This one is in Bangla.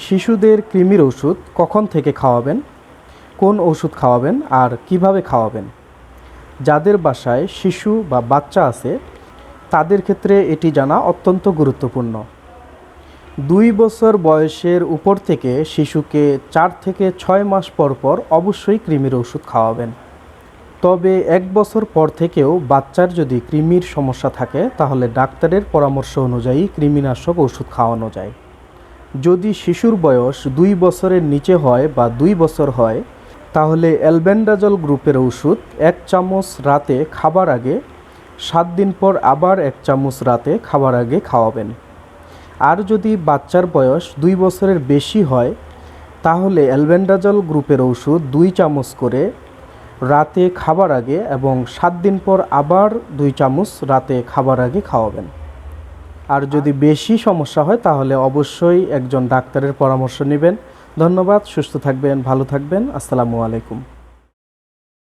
শিশুদের কৃমির ওষুধ কখন থেকে খাওয়াবেন, কোন ওষুধ খাওয়াবেন আর কিভাবে খাওয়াবেন? যাদের বাসায় শিশু বা বাচ্চা আছে তাদের ক্ষেত্রে এটি জানা অত্যন্ত গুরুত্বপূর্ণ। 2 বছর বয়সের উপর থেকে শিশুকে 4 থেকে 6 মাস পর পর অবশ্যই কৃমির ওষুধ খাওয়াবেন। তবে 1 বছর পর থেকেও বাচ্চার যদি কৃমির সমস্যা থাকে তাহলে ডাক্তারের পরামর্শ অনুযায়ী কৃমিনাশক ওষুধ খাওয়ানো যায়। যদি শিশুর বয়স 2 বছরের নিচে হয় বা 2 বছর হয় তাহলে অ্যালবেন্ডাজল গ্রুপের ওষুধ 1 চামচ রাতে খাবার আগে, 7 দিন পর আবার 1 চামচ রাতে খাবার আগে খাওয়াবেন। আর যদি বাচ্চার বয়স 2 বছরের বেশি হয় তাহলে অ্যালবেন্ডাজল গ্রুপের ওষুধ 2 চামচ করে রাতে খাবার আগে এবং 7 দিন পর আবার 2 চামচ রাতে খাবার আগে খাওয়াবেন। আর যদি বেশি সমস্যা হয় তাহলে অবশ্যই একজন ডাক্তারের পরামর্শ নেবেন। ধন্যবাদ। সুস্থ থাকবেন, ভালো থাকবেন। আসসালামু আলাইকুম।